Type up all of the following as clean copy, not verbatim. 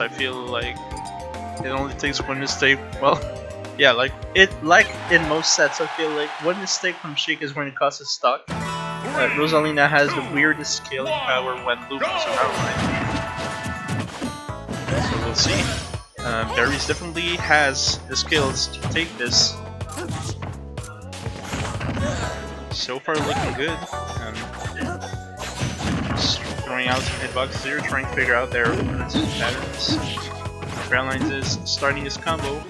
I feel like it only takes one mistake. Well, yeah, like in most sets, I feel like one mistake from Sheik is going to cost us stock. Rosalina has the weirdest scaling power when looping, so so we'll see. Barry's definitely has the skills to take this. So far looking good. Just throwing out some hitboxes here, trying to figure out their patterns. Fairlines is starting his combo.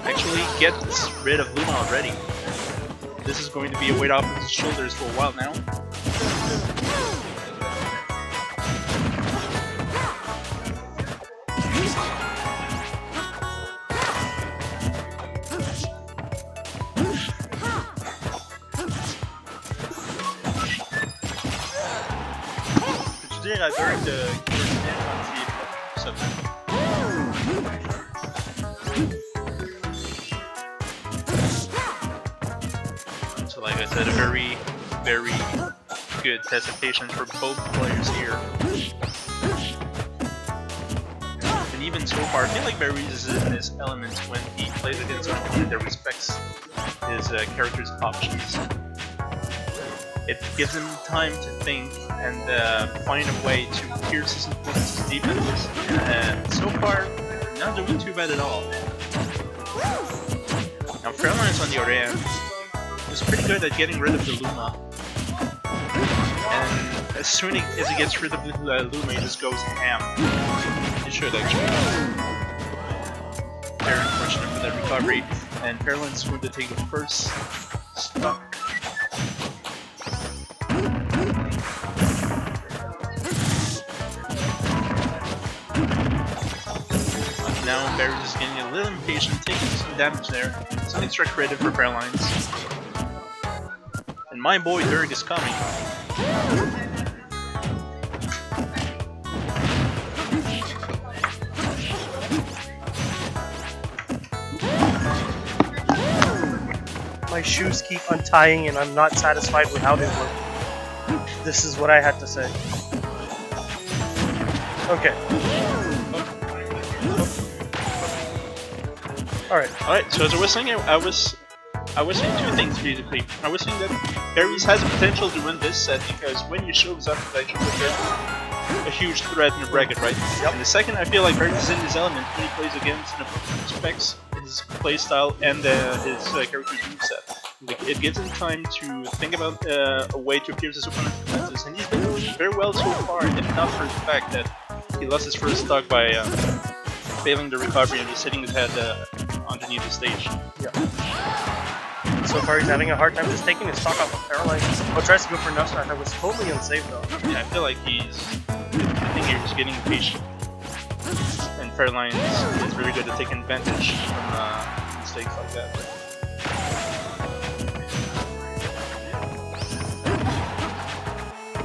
Actually gets rid of Luna already. This is going to be a weight off of his shoulders for a while now. Je veux dire, avec de So like I said, a very, very good test of patience for both players here. And even so far, I feel like Barry is in his element when he plays against an opponent that respects his character's options. It gives him time to think and find a way to pierce his opponent's defenses. And so far, not doing too bad at all. Now Fairlines on the other hand is pretty good at getting rid of the Luma. And as soon as he gets rid of the Luma, he just goes ham. He should actually. Very unfortunate for that recovery. And Fairlines is going to take the first stock. Now Barry's just getting a little impatient, taking some damage there. Some extra credit for Fairlines. And my boy Dirk is coming. My shoes keep untying and I'm not satisfied with how they look. This is what I had to say. Okay. Alright, so as I was saying, I was saying two things basically. I was saying that Barry's has the potential to win this set because when he shows up, he's actually a huge threat in the bracket, right? Yep. And the second, I feel like Barry's is in his element when he plays against an opponent who respects his playstyle and his character's moveset. Like, it gives him time to think about a way to pierce his opponent's defenses, and he's been doing very well so far, if not for the fact that he lost his first stock by failing the recovery and just hitting his head underneath the stage. Yeah. So far he's having a hard time just taking his stock off of Fairlines. But tries to go for enough start that was totally unsafe though. Yeah, I feel like I think he's getting impatient. And Fairlines is very good at taking advantage from mistakes like that.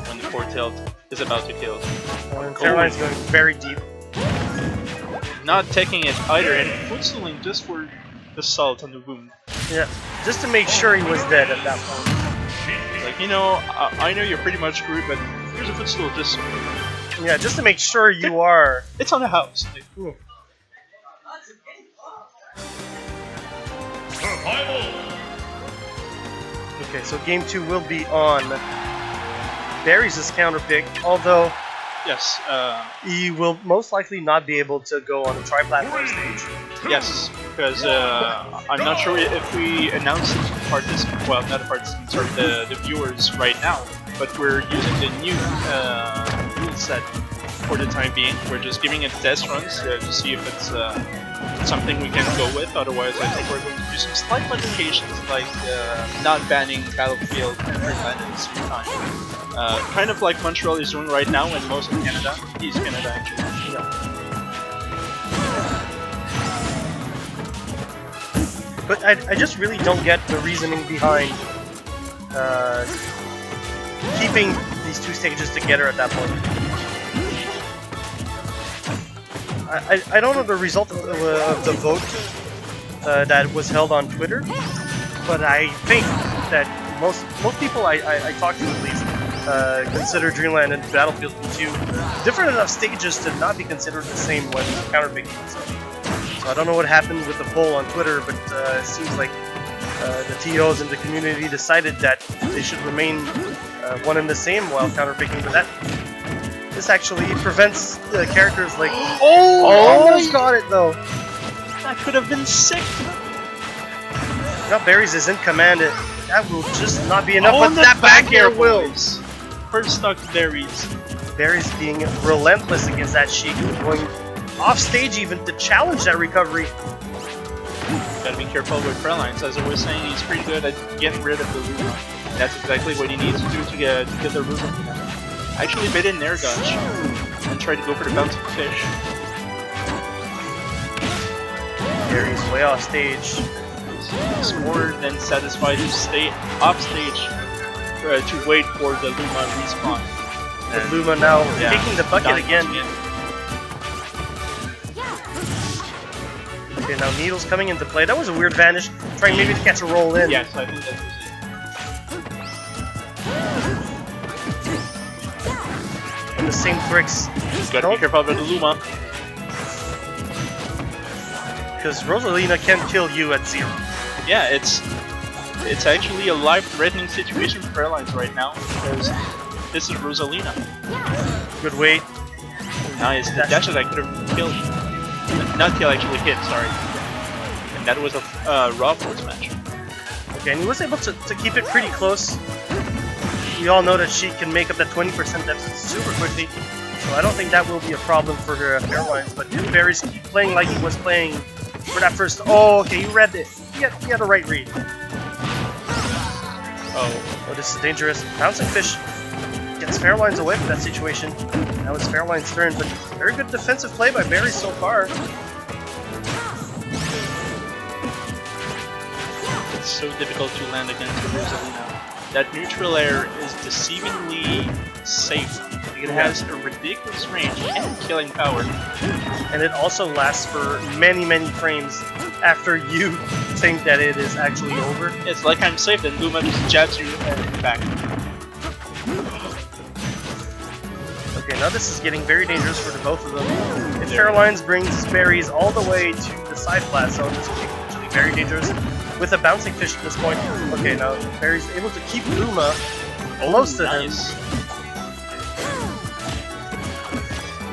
When the four tilt is about to kill. And Fairlines going very deep. Not taking it either, and footstooling just for the salt on the wound. Yeah, just to make sure he was dead at that point. Like, you know, I know you're pretty much screwed, but here's a footstool just so. Yeah, just to make sure you are. It's on the house. Like, okay, so game 2 will be on Barry's counter pick, although yes, he will most likely not be able to go on the tri-platform stage. Yes, because I'm not sure if we announce it to the participants, well, not the participants, or the viewers right now, but we're using the new rule set for the time being. We're just giving it test runs to see if it's something we can go with. Otherwise, I think we're going to do some slight modifications, like not banning Battlefield and Fairlines at the same time. Kind of like Montreal is doing right now in most of Canada, East Canada actually. Yeah. But I just really don't get the reasoning behind keeping these two stages together at that point. I don't know the result of the vote that was held on Twitter, but I think that most people I talked to at least consider Dreamland and Battlefield 2 different enough stages to not be considered the same when counterpicking themselves. So I don't know what happened with the poll on Twitter, but it seems like the TOs in the community decided that they should remain one and the same while counterpicking, but this actually prevents characters like almost got it though. That could have been sick. Now Berries is in command. That will just not be enough. Oh, But and that the back air will. boys. First stuck Berries. Berries being relentless against that Sheik, going off stage even to challenge that recovery. Gotta be careful with Fairlines. As I was saying, he's pretty good at getting rid of the Luma. That's exactly what he needs to do to get the Luma. Actually bit in air dodge and tried to go for the bouncing fish. Berries way off stage. He's more than satisfied to stay off stage to wait for the Luma respawn. And Luma now taking the bucket again. Okay, now Needle's coming into play. That was a weird vanish, trying maybe to catch a roll in. Yes, I think that was it. And the same tricks. Gotta be careful about the Luma. Because Rosalina can kill you at 0. Yeah, it's actually a life-threatening situation for Fairlines right now because this is Rosalina. Good wait. Nice. The dash that I could have killed. Not kill, actually hit, sorry. And that was a raw force match. Okay, and he was able to keep it pretty close. We all know that she can make up that 20% deficit super quickly, so I don't think that will be a problem for her Fairlines. But if Berries keep playing like he was playing for that first... Oh, okay, he read it. He had a right read. Oh, this is dangerous. Bouncing Fish gets Fairlines away from that situation. Now it's Fairlines' turn, but very good defensive play by Berries so far. It's so difficult to land against Rosalina. That neutral air is deceivingly safe. It has a ridiculous range and killing power. And it also lasts for many, many frames after you think that it is actually over. It's like I'm safe, then Luma just jabs you and back. Okay, now this is getting very dangerous for the both of them. If Fairlines brings Berries all the way to the side flat zone, this will be actually very dangerous. With a bouncing fish at this point. Okay, now Berries able to keep Luma close to him.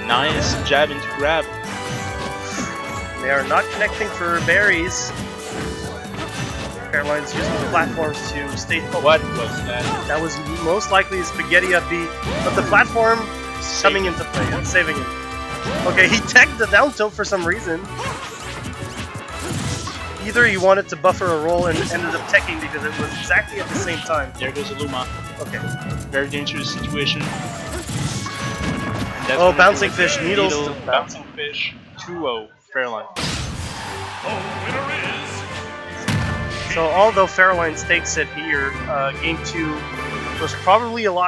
Nice jab into grab. They are not connecting for Berries. Fairlines using the platforms to stay focused. What was that? That was most likely a spaghetti up B, but the platform is coming into play and saving it. Okay, he teched the down tilt for some reason. Either he wanted to buffer a roll and ended up teching because it was exactly at the same time. There goes a Luma. Okay. Very dangerous situation. Oh, bouncing fish, Needles. Bouncing fish, 2-0, Fairlines. So although Fairlines takes it here, game 2 was probably a lot